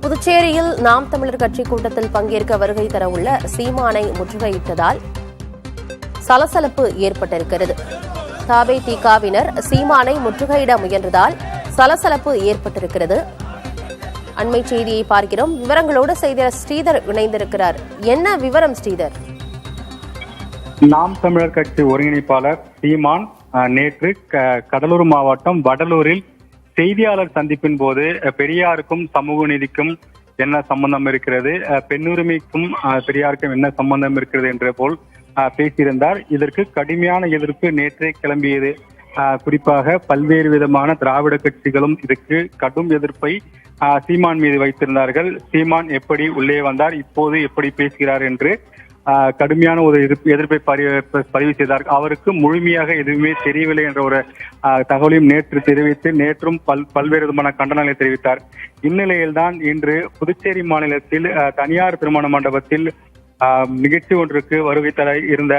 புதுச்சேரியில் நாம் தமிழர் கட்சி கூட்டத்தில் பங்கேற்க வருகை தரவுள்ள சீமானை முற்றுகையிட்டதால் சலசலப்பு ஏற்பட்டிருக்கிறது. தவேதிகவினர் சீமானை முற்றுகையிட முயன்றதால் சலசலப்பு ஏற்பட்டிருக்கிறது. அண்மை செய்தியை பார்க்கிறோம். விவரங்களோடு செய்தியாளர் ஸ்ரீதர் இணைந்திருக்கிறார். என்ன விவரம் ஸ்ரீதர்? நாம் தமிழர் கட்சி ஒருங்கிணைப்பாளர் சீமான் நேற்று கடலூர் மாவட்டம் வடலூரில் செய்தியாளர் சந்திப்பின் போது பெரியாருக்கும் சமூக நீதிக்கும் என்ன சம்பந்தம் இருக்கிறது, பெண்ணுரிமைக்கும் பெரியாருக்கும் என்ன சம்பந்தம் இருக்கிறது என்ற போல் பேசியிருந்தார். இதற்கு கடுமையான எதிர்ப்பு நேற்றே கிளம்பியது. குறிப்பாக பல்வேறு விதமான திராவிட கட்சிகளும் இதற்கு கடும் எதிர்ப்பை சீமான் மீது வைத்திருந்தார்கள். சீமான் எப்படி உள்ளே வந்தார், இப்போது எப்படி பேசுகிறார் என்று கடுமையான ஒரு எதிர்ப்பை பதிவு செய்தார். அவருக்கு முழுமையாக எதுவுமே தெரியவில்லை என்ற ஒரு தகவலையும் நேற்று தெரிவித்து நேற்றும் பல்வேறு விதமான கண்டனங்களை தெரிவித்தார். இந்நிலையில்தான் இன்று புதுச்சேரி மாநிலத்தில் தனியார் திருமண மண்டபத்தில் நிகழ்ச்சி ஒன்றுக்கு வருகை தர இருந்த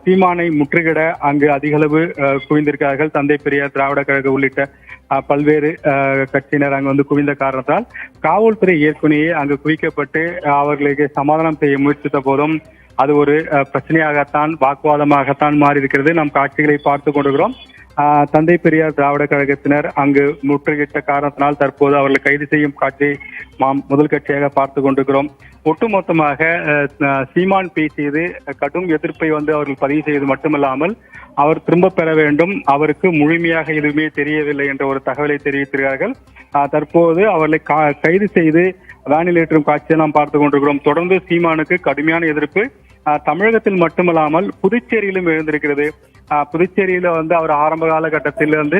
சீமானை முற்றுகிட அங்கு அதிகளவு குவிந்திருக்கிறார்கள். தந்தை பெரியார், திராவிட கழக உள்ளிட்ட பல்வேறு கட்சியினர் அங்கு வந்து குவிந்த காரணத்தால் காவல்துறை ஏற்கனவே அங்கு குவிக்கப்பட்டு அவர்களுக்கு சமாதானம் செய்ய முயற்சித்த போதும் அது ஒரு பிரச்சனையாகத்தான், வாக்குவாதமாகத்தான் மாறி இருக்கிறது. நாம் காட்சிகளை பார்த்து கொண்டிருக்கிறோம். தந்தை பெரியார் திராவிட கழகத்தினர் அங்கு முற்றுகிட்ட காரணத்தினால் தற்போது அவர்களை கைது செய்யும் காட்சியை முதல் கட்சியாக பார்த்து கொண்டிருக்கிறோம். ஒட்டுமொத்தமாக சீமான் பேசியது கடும் எதிர்ப்பை வந்து அவர்கள் பதிவு செய்வது மட்டுமல்லாமல் அவர் திரும்ப பெற வேண்டும், அவருக்கு முழுமையாக எதுவுமே தெரியவில்லை என்ற ஒரு தகவலை தெரிவித்திருக்கிறார்கள். தற்போது அவர்களை கைது செய்து வேனில் ஏற்றும் காட்சியை நாம் பார்த்து கொண்டிருக்கிறோம். தொடர்ந்து சீமானுக்கு கடுமையான எதிர்ப்பு தமிழகத்தில் மட்டுமல்லாமல் புதுச்சேரியிலும் எழுந்திருக்கிறது. புதுச்சேரியில வந்து அவர் ஆரம்ப காலகட்டத்தில் வந்து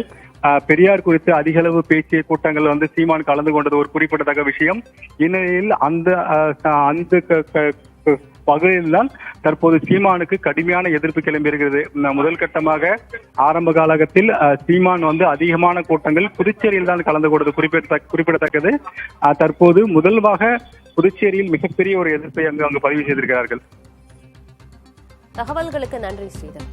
பெரியார் குறித்து அதிக அளவு பேச்சிய கூட்டங்கள் வந்து சீமான் கலந்து கொண்டது ஒரு குறிப்பிடத்தக்க விஷயம். இந்நிலையில் அந்த பகுதியில் தான் தற்போது சீமானுக்கு கடுமையான எதிர்ப்பு கிளம்பியிருக்கிறது. முதல் கட்டமாக ஆரம்ப காலகட்டத்தில் சீமான் வந்து அதிகமான கூட்டங்கள் புதுச்சேரியில் தான் கலந்து கொண்டது குறிப்பிடத்தக்கது. தற்போது முதல்வாக புதுச்சேரியில் மிகப்பெரிய ஒரு எதிர்ப்பை அங்கு பதிவு செய்திருக்கிறார்கள். தகவல்களுக்கு நன்றி ஸ்ரீதர்.